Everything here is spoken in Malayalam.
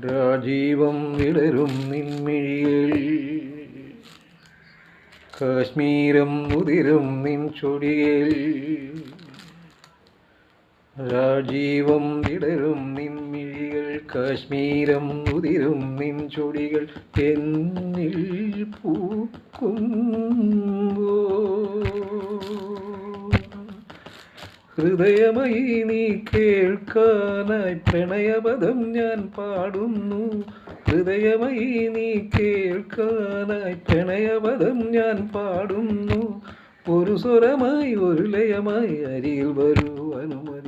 രാജീവം വിടരും നിൻമിഴിയിൽ കാശ്മീരം മുതിരും നിൻ ചൊടിയിൽ രാജീവം വിടരും നിൻമിഴികൾ കാശ്മീരം മുതിരും നിൻ ചൊടികൾ എന്നിൽ പൂക്കുമ്പോ ഹൃദയമയി നീ കേൾക്കാനായി പ്രണയപദം ഞാൻ പാടുന്നു ഹൃദയമയി നീ കേൾക്കാനായി പ്രണയപദം ഞാൻ പാടുന്നു ഒരു സ്വരമായി ഒരു ലയമായി അരികിൽ വരൂ അനുമതി